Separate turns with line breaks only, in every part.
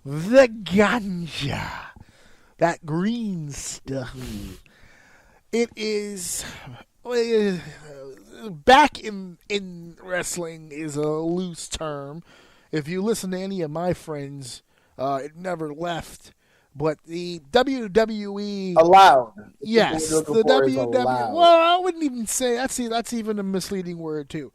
The ganja. That green stuff. It is back in wrestling is a loose term. If you listen to any of my friends, it never left. But the WWE,
Allowed.
yes, the WWE. Well, I wouldn't even say that's even a misleading word too.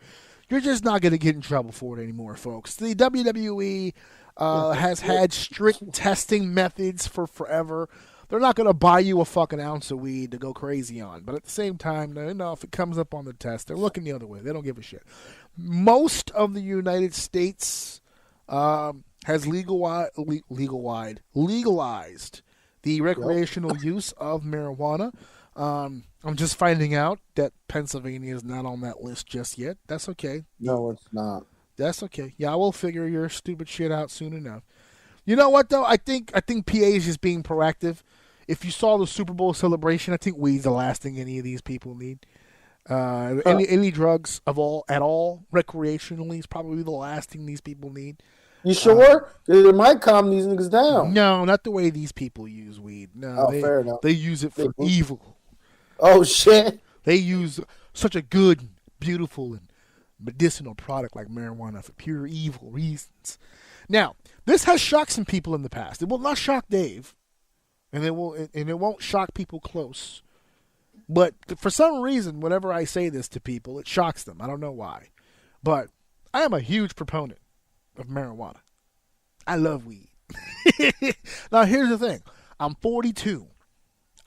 You're just not going to get in trouble for it anymore, folks. The WWE has had strict testing methods for forever. They're not going to buy you a fucking ounce of weed to go crazy on. But at the same time, if it comes up on the test, they're looking the other way. They don't give a shit. Most of the United States has legalized the recreational use of marijuana. I'm just finding out that Pennsylvania is not on that list just yet. That's okay.
No, it's not.
That's okay. Yeah, I will figure your stupid shit out soon enough. You know what though? I think PA is just being proactive. If you saw the Super Bowl celebration, I think weed's the last thing any of these people need. Any drugs at all recreationally is probably the last thing these people need.
You sure? It might calm these niggas down.
No, not the way these people use weed. No,
fair enough.
They use it for evil.
Oh shit!
They use such a good, beautiful, and medicinal product like marijuana for pure evil reasons. Now, this has shocked some people in the past. It will not shock Dave, and it won't shock people close. But for some reason, whenever I say this to people, it shocks them. I don't know why. But I am a huge proponent of marijuana. I love weed. Now, here's the thing. I'm 42.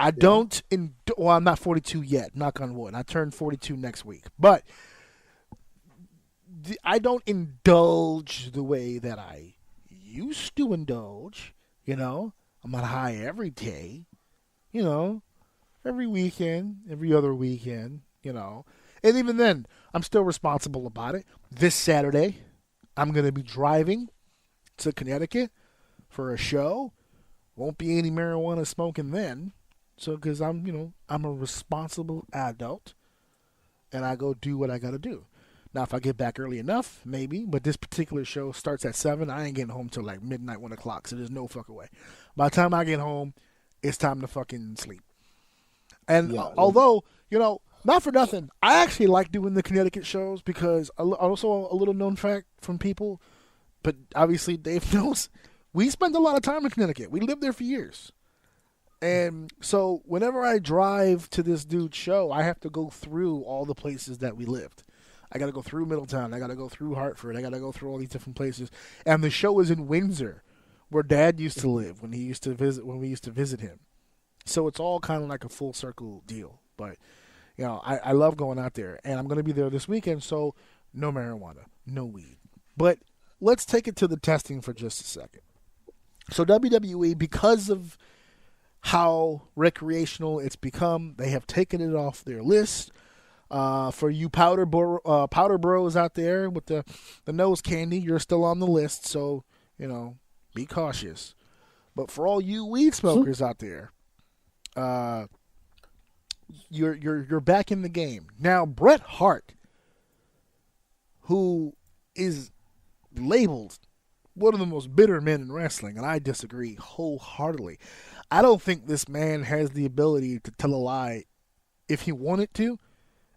I'm not 42 yet, knock on wood. I turn 42 next week. But I don't indulge the way that I used to indulge. I'm not high every day. Every weekend, every other weekend, And even then, I'm still responsible about it. This Saturday, I'm going to be driving to Connecticut for a show. Won't be any marijuana smoking then. So, because I'm a responsible adult, and I go do what I got to do. Now, if I get back early enough, maybe. But this particular show starts at 7. I ain't getting home till like midnight, 1 o'clock. So there's no fucking way. By the time I get home, it's time to fucking sleep. And although, not for nothing, I actually like doing the Connecticut shows because also a little known fact from people, but obviously Dave knows, we spend a lot of time in Connecticut. We lived there for years. And so whenever I drive to this dude's show, I have to go through all the places that we lived. I got to go through Middletown. I got to go through Hartford. I got to go through all these different places. And the show is in Windsor, where Dad used to live when we used to visit him. So it's all kind of like a full circle deal. But, I love going out there. And I'm going to be there this weekend, so no marijuana, no weed. But let's take it to the testing for just a second. So WWE, because of how recreational it's become, they have taken it off their list. For you powder bros out there with the nose candy, you're still on the list, so, be cautious. But for all you weed smokers out there, you're back in the game. Now, Bret Hart, who is labeled one of the most bitter men in wrestling, and I disagree wholeheartedly. I don't think this man has the ability to tell a lie if he wanted to,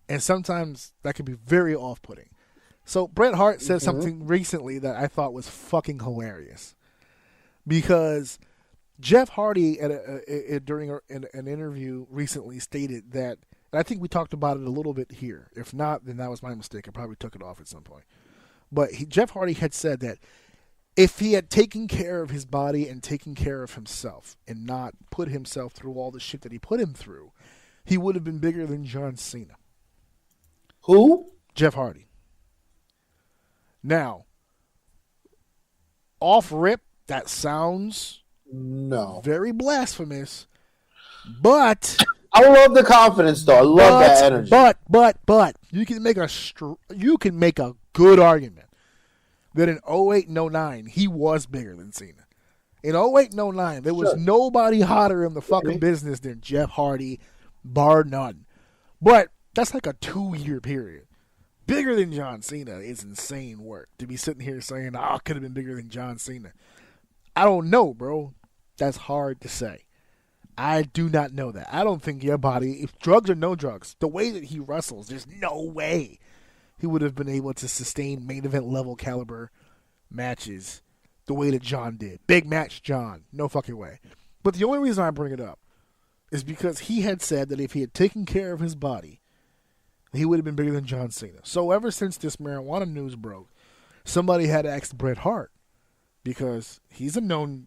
and sometimes that can be very off-putting. So Bret Hart said something recently that I thought was fucking hilarious, because Jeff Hardy during an interview recently stated that, and I think we talked about it a little bit here. If not, then that was my mistake. I probably took it off at some point. But Jeff Hardy had said that if he had taken care of his body and taken care of himself and not put himself through all the shit that he put him through, he would have been bigger than John Cena.
Who?
Jeff Hardy. Now, off rip, that sounds very blasphemous, but
I love the confidence, though. I love that energy.
But you can make a good argument that in 08 and 09, he was bigger than Cena. In 08 and 09, there was nobody hotter in the fucking business than Jeff Hardy, bar none. But that's like a 2-year period. Bigger than John Cena is insane work. To be sitting here saying, I could have been bigger than John Cena. I don't know, bro. That's hard to say. I do not know that. I don't think your body, if drugs or no drugs, the way that he wrestles, there's no way he would have been able to sustain main event level caliber matches the way that John did. Big match John. No fucking way. But the only reason I bring it up is because he had said that if he had taken care of his body, he would have been bigger than John Cena. So ever since this marijuana news broke, somebody had asked Bret Hart, because he's a known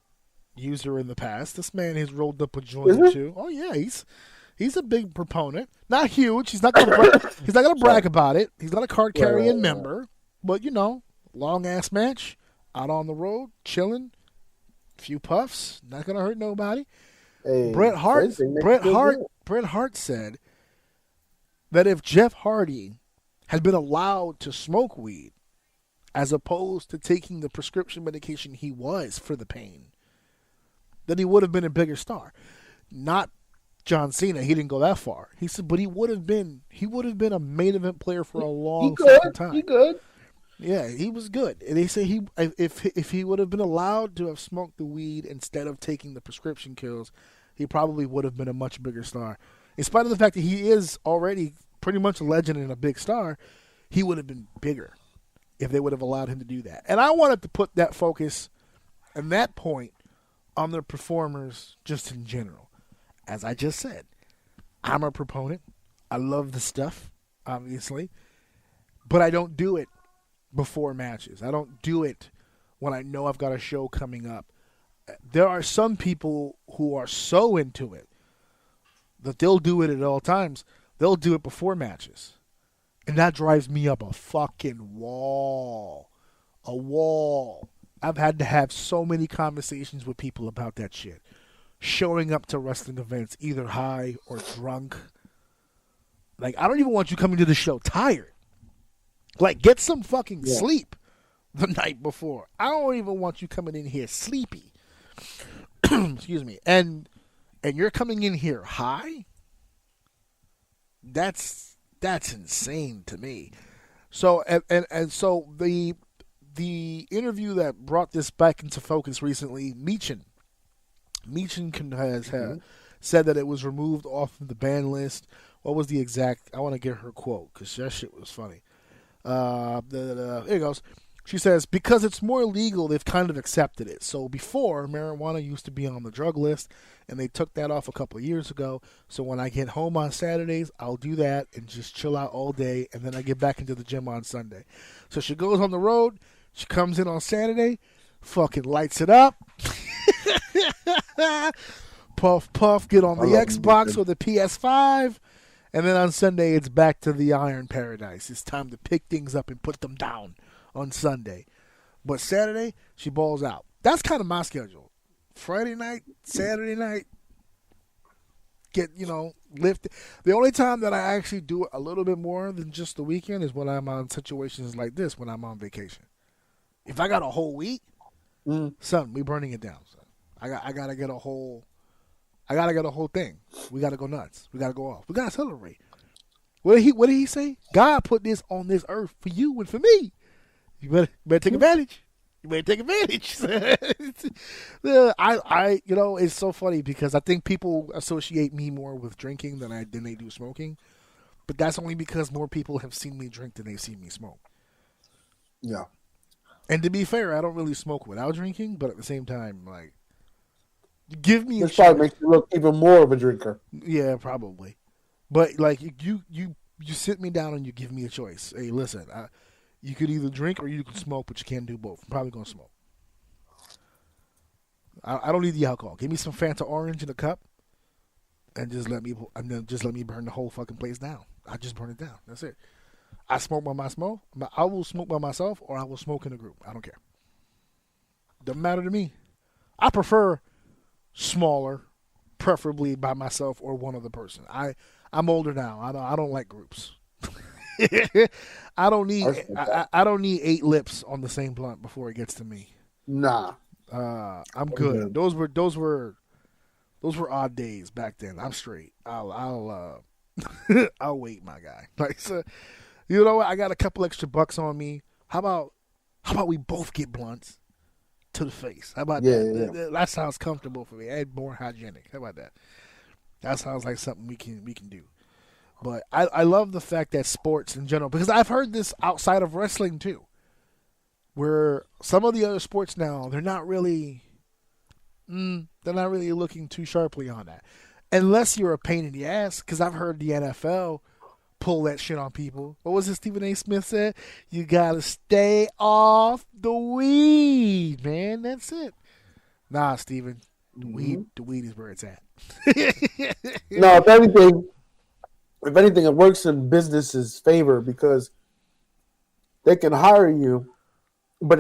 user in the past. This man has rolled up a joint or two. Oh yeah, he's a big proponent. Not huge. He's not gonna brag about it. He's not a card carrying member, but long ass match, out on the road, chilling, few puffs, not gonna hurt nobody.
Hey,
Bret Hart said that if Jeff Hardy had been allowed to smoke weed, as opposed to taking the prescription medication he was for the pain, then he would have been a bigger star. Not John Cena. He didn't go that far. He said, but he would have been a main event player for a long time.
He good.
Yeah, he was good. And they say if he would have been allowed to have smoked the weed instead of taking the prescription kills, he probably would have been a much bigger star. In spite of the fact that he is already pretty much a legend and a big star, he would have been bigger if they would have allowed him to do that. And I wanted to put that focus and that point on the performers just in general. As I just said, I'm a proponent. I love the stuff, obviously. But I don't do it before matches. I don't do it when I know I've got a show coming up. There are some people who are so into it that they'll do it at all times. They'll do it before matches. And that drives me up a fucking wall. A wall. I've had to have so many conversations with people about that shit. Showing up to wrestling events either high or drunk. Like, I don't even want you coming to the show tired. Like, get some fucking sleep the night before. I don't even want you coming in here sleepy. Excuse me. And you're coming in here high? That's insane to me. So and so the interview that brought this back into focus recently, Meechin has said that it was removed off of the ban list. What was the exact? I want to get her quote because that shit was funny. Here it goes. She says, because it's more legal, they've kind of accepted it. So before, marijuana used to be on the drug list, and they took that off a couple of years ago. So when I get home on Saturdays, I'll do that and just chill out all day, and then I get back into the gym on Sunday. So she goes on the road. She comes in on Saturday, fucking lights it up. Puff, puff, get on the Xbox or the PS5. And then on Sunday, it's back to the iron paradise. It's time to pick things up and put them down on Sunday. But Saturday, she balls out. That's kind of my schedule. Friday night, Saturday night, lift. The only time that I actually do it a little bit more than just the weekend is when I'm on situations like this, when I'm on vacation. If I got a whole week, son, we burning it down. Son. I gotta get a whole thing. We gotta go nuts. We gotta go off. We gotta celebrate. What did he say? God put this on this earth for you and for me. You better take advantage. You better take advantage. It's so funny because I think people associate me more with drinking than they do smoking. But that's only because more people have seen me drink than they've seen me smoke.
Yeah.
And to be fair, I don't really smoke without drinking, but at the same time, like, give me
this probably makes you look even more of a drinker.
Yeah, probably. But like you sit me down and you give me a choice. Hey, listen, you could either drink or you could smoke, but you can't do both. I'm probably gonna smoke. I don't need the alcohol. Give me some Fanta orange in a cup, and just let me burn the whole fucking place down. I just burn it down. That's it. I smoke by myself. I will smoke by myself, or I will smoke in a group. I don't care. Doesn't matter to me. I prefer smaller, preferably by myself or one other person. I'm older now. I don't like groups. I don't need 8 lips on the same blunt before it gets to me.
Nah.
I'm good. Those were odd days back then. I'm straight. I'll I'll wait, my guy. Like, so, you know what? I got a couple extra bucks on me. How about we both get blunts to the face. How about
Yeah,
that?
yeah.
That sounds comfortable for me and more hygienic. How about that? That sounds like something we can do. But I love the fact that sports in general, because I've heard this outside of wrestling too, where some of the other sports now they're not really looking too sharply on that, unless you're a pain in the ass. Because I've heard the NFL pull that shit on people. What was it Stephen A. Smith said? You gotta stay off the weed, man. That's it. Nah, Stephen, the weed is where it's at.
No, if anything, it works in business's favor because they can hire you, but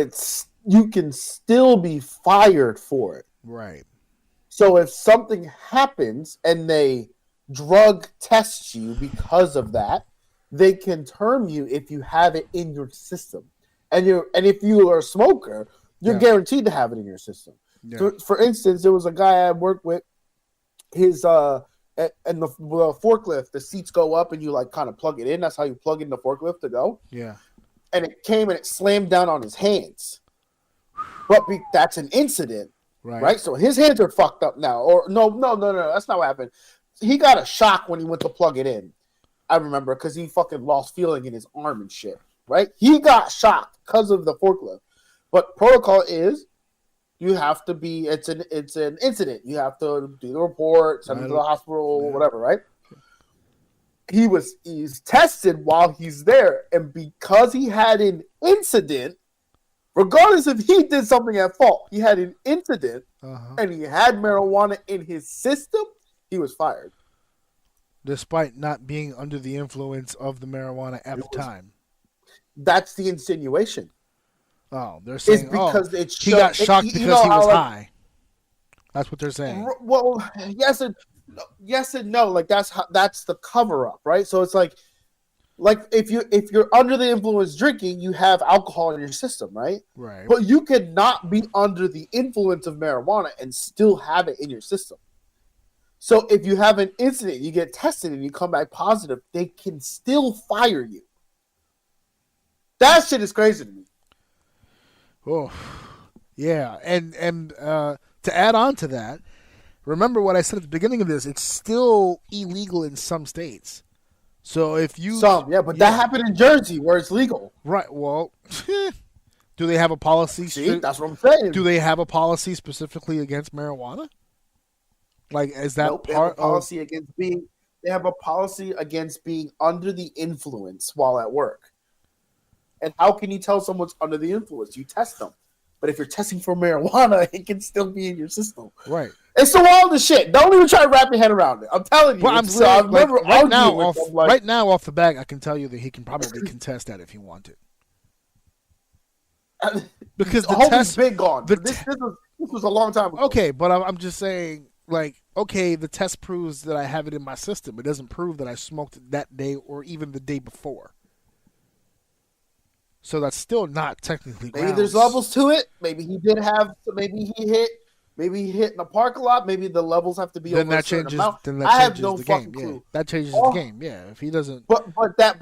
you can still be fired for it.
Right.
So if something happens and they drug test you because of that, they can term you if you have it in your system. And if you are a smoker, you're guaranteed to have it in your system. Yeah. For instance, there was a guy I worked with. His and the forklift, the seats go up and you like kind of plug it in. That's how you plug in the forklift to go.
Yeah.
And it came and it slammed down on his hands. But that's an incident, right? So his hands are fucked up now. Or no, that's not what happened. He got a shock when he went to plug it in. I remember because he fucking lost feeling in his arm and shit, right? He got shocked because of the forklift. But protocol is you have to be, it's an incident. You have to do the report, send him to the hospital, whatever, right? He's tested while he's there. And because he had an incident, regardless if he did something at fault, he had an incident and he had marijuana in his system, he was fired.
Despite not being under the influence of the marijuana at the time.
That's the insinuation.
Oh, they're saying
because
he got shocked because he was high. That's what they're saying.
Well, yes and no. Like that's the cover up, right? So it's like if you're under the influence drinking, you have alcohol in your system, right?
Right.
But you cannot be under the influence of marijuana and still have it in your system. So if you have an incident, you get tested and you come back positive, they can still fire you. That shit is crazy to me.
Oh, yeah. And to add on to that, remember what I said at the beginning of this, it's still illegal in some states. So if you...
but that happened in Jersey where it's legal.
Right, well, do they have a policy?
See, that's what I'm saying.
Do they have a policy specifically against marijuana? Like, is that
nope,
part
They have a policy against being under the influence while at work. And how can you tell someone's under the influence? You test them. But if you're testing for marijuana, it can still be in your system.
Right.
It's the wildest shit. Don't even try to wrap your head around it. I'm telling you.
Well, I'm saying, right now, off the bat, I can tell you that he can probably contest that if he wanted. Because the test
been gone. This was a long time ago.
Okay, but I'm just saying, like, okay, the test proves that I have it in my system. It doesn't prove that I smoked it that day or even the day before. So that's still not technically grounds.
Maybe there's levels to it. Maybe he did have. Maybe he hit in the parking lot. Maybe the levels have to be over a certain amount.
Then that
I have
changes
no
the
fucking
game.
clue.
Yeah. That changes the game. Yeah, if he doesn't.
But that's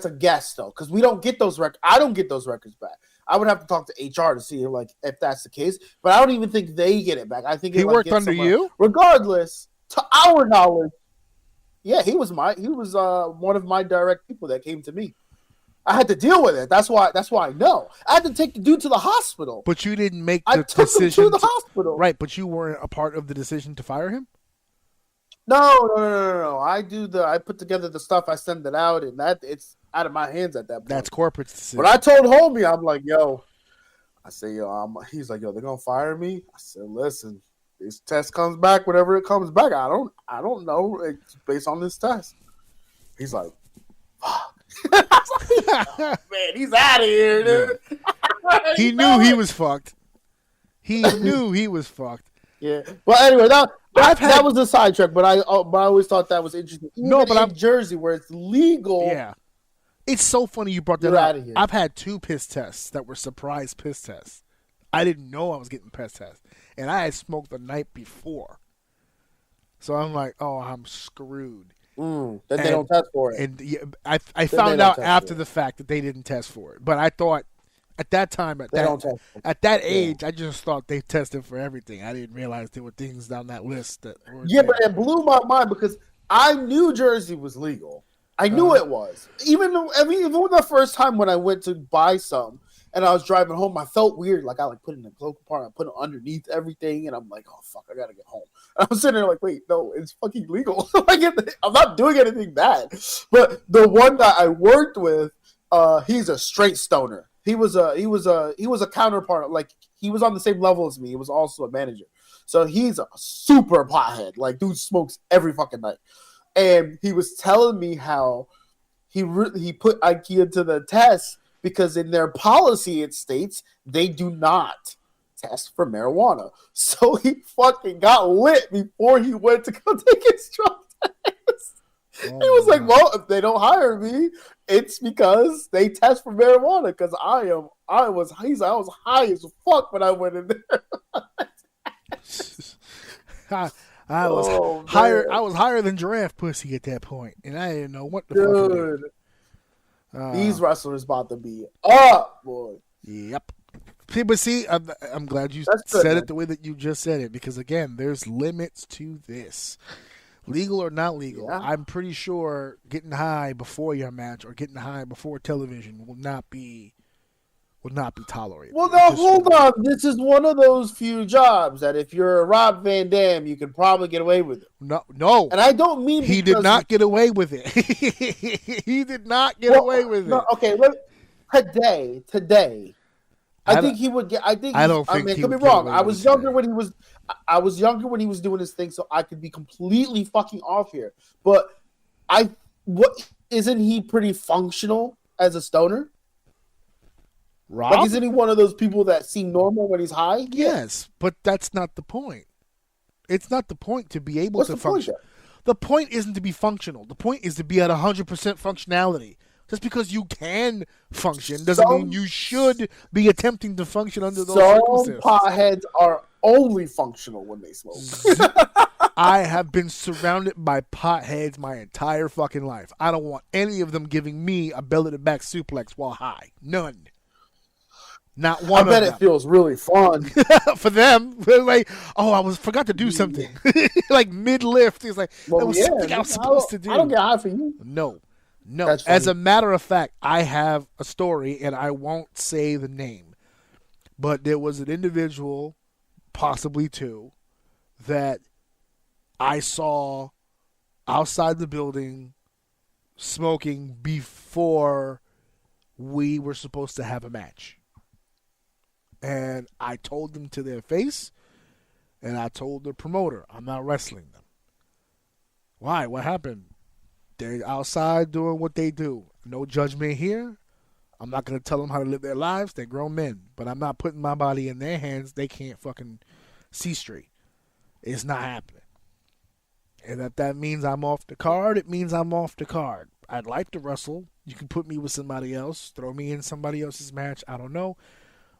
a guess though, because we don't get those records. I don't get those records back. I would have to talk to HR to see like if that's the case. But I don't even think they get it back. I think
he worked under you.
Regardless, to our knowledge. Yeah, he was one of my direct people that came to me. I had to deal with it. That's why I know. I had to take the dude to the hospital.
But you didn't make the decision.
I took him to the hospital.
Right, but you weren't a part of the decision to fire him?
No. I put together the stuff, I send it out, and it's out of my hands at that point.
That's corporate decision.
But I told homie, I'm like, he's like, they're gonna fire me. I said, listen. This test comes back, whatever it comes back. I don't know. It's based on this test. He's like, fuck. Man, he's out of here, dude.
Yeah. He knew he was fucked. He knew he was fucked.
Yeah. Well, anyway, that was a sidetrack, but I always thought that was interesting. Even in Jersey, where it's legal.
Yeah. It's so funny you brought that up. I've had 2 piss tests that were surprise piss tests. I didn't know I was getting piss tests. And I had smoked the night before. So I'm like, oh, I'm screwed.
Then they don't test for it.
And I found out after the fact that they didn't test for it. But I thought At that time,
They don't test.
at that age, I just thought they tested for everything. I didn't realize there were things down that list that were
but it blew my mind because I knew Jersey was legal. I knew it was. Even the first time when I went to buy some and I was driving home, I felt weird. Like I put it in the glove compartment, I put it underneath everything, and I'm like, oh fuck, I gotta get home. And I was sitting there like, wait, no, it's fucking legal. I'm not doing anything bad. But the one that I worked with, he's a straight stoner. He was a counterpart. Like he was on the same level as me. He was also a manager. So he's a super pothead. Like dude smokes every fucking night. And he was telling me how he put IKEA to the test because in their policy it states they do not test for marijuana. So he fucking got lit before he went to go take his drug test. He was like, well, if they don't hire me, it's because they test for marijuana because I was high as fuck when I went in there.
I was higher than giraffe pussy at that point, and I didn't know what the fuck to do.
These wrestlers about to be up, boy.
Yep. But see, I'm glad you said it the way that you just said it because again, there's limits to this. Legal or not legal, I'm pretty sure getting high before your match or getting high before television will not be tolerated.
Well, now hold on. This is one of those few jobs that if you're a Rob Van Dam, you can probably get away with it.
No.
And I don't mean
he did not get away with it. He did not get away with it.
Okay, today. I think he would get. I mean, could be wrong. I was younger when he was doing his thing, so I could be completely fucking off here. But isn't he pretty functional as a stoner?
Rob?
Like, isn't he one of those people that seem normal when he's high?
Yes, but that's not the point. It's not the point to be able to function. The point isn't to be functional. The point is to be at 100% functionality. Just because you can function doesn't mean you should be attempting to function under those circumstances.
Some potheads are only functional when they smoke.
I have been surrounded by potheads my entire fucking life. I don't want any of them giving me a belly-to-back suplex while high. None. Not one of them.
I bet it feels really fun.
For them. Like, I forgot to do something. Like mid-lift. It's like, that was something I was supposed to do.
I don't get high for you.
No. As a matter of fact, I have a story, and I won't say the name. But there was an individual, possibly two, that I saw outside the building smoking before we were supposed to have a match. And I told them to their face, and I told the promoter, I'm not wrestling them. Why? What happened? They're outside doing what they do. No judgment here. I'm not going to tell them how to live their lives. They're grown men. But I'm not putting my body in their hands. They can't fucking see straight. It's not happening. And if that means I'm off the card, it means I'm off the card. I'd like to wrestle. You can put me with somebody else. Throw me in somebody else's match. I don't know.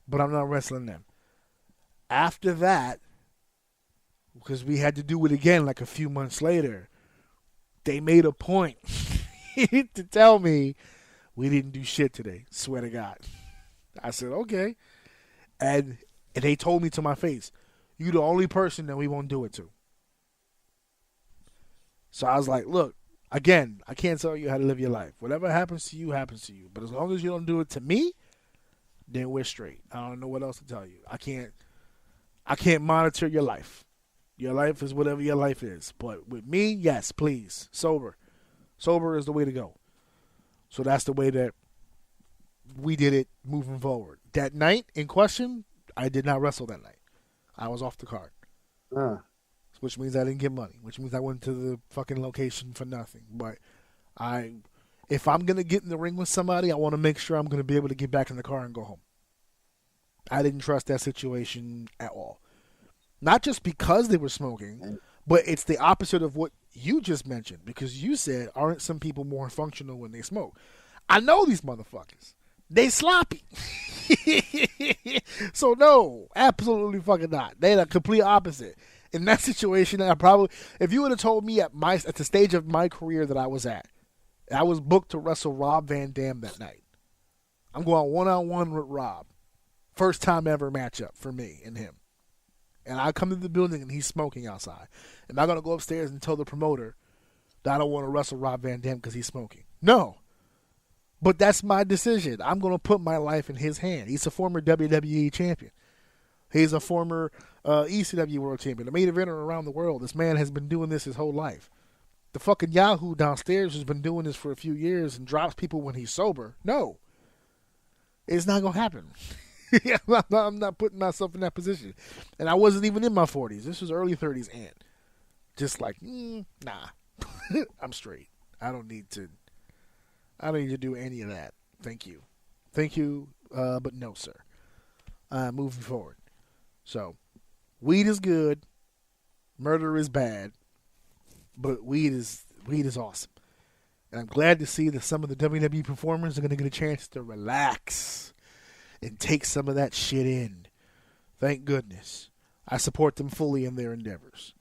But I'm not wrestling them. After that, because we had to do it again like a few months later, they made a point to tell me we didn't do shit today. Swear to God. I said, okay. And they told me to my face, you're the only person that we won't do it to. So I was like, look, again, I can't tell you how to live your life. Whatever happens to you, happens to you. But as long as you don't do it to me, then we're straight. I don't know what else to tell you. I can't monitor your life. Your life is whatever your life is. But with me, yes, please. Sober. Sober is the way to go. So that's the way that we did it moving forward. That night in question, I did not wrestle that night. I was off the card. Which means I didn't get money. Which means I went to the fucking location for nothing. But if I'm going to get in the ring with somebody, I want to make sure I'm going to be able to get back in the car and go home. I didn't trust that situation at all. Not just because they were smoking, but it's the opposite of what you just mentioned. Because you said, aren't some people more functional when they smoke? I know these motherfuckers. They sloppy. So no, absolutely fucking not. They're the complete opposite. In that situation, if you would have told me at the stage of my career that I was at, I was booked to wrestle Rob Van Dam that night, I'm going one-on-one with Rob. First time ever matchup for me and him. And I come to the building and he's smoking outside. Am I going to go upstairs and tell the promoter that I don't want to wrestle Rob Van Dam because he's smoking? No. But that's my decision. I'm going to put my life in his hand. He's a former WWE champion. He's a former ECW world champion. A main eventer around the world. This man has been doing this his whole life. The fucking Yahoo downstairs has been doing this for a few years and drops people when he's sober. No. It's not going to happen. I'm not putting myself in that position. And I wasn't even in my 40s. This was early 30s and just like, nah. I'm straight. I don't need to do any of that. Thank you. But no, sir. Moving forward. So, weed is good. Murder is bad. But weed is awesome. And I'm glad to see that some of the WWE performers are going to get a chance to relax and take some of that shit in. Thank goodness. I support them fully in their endeavors.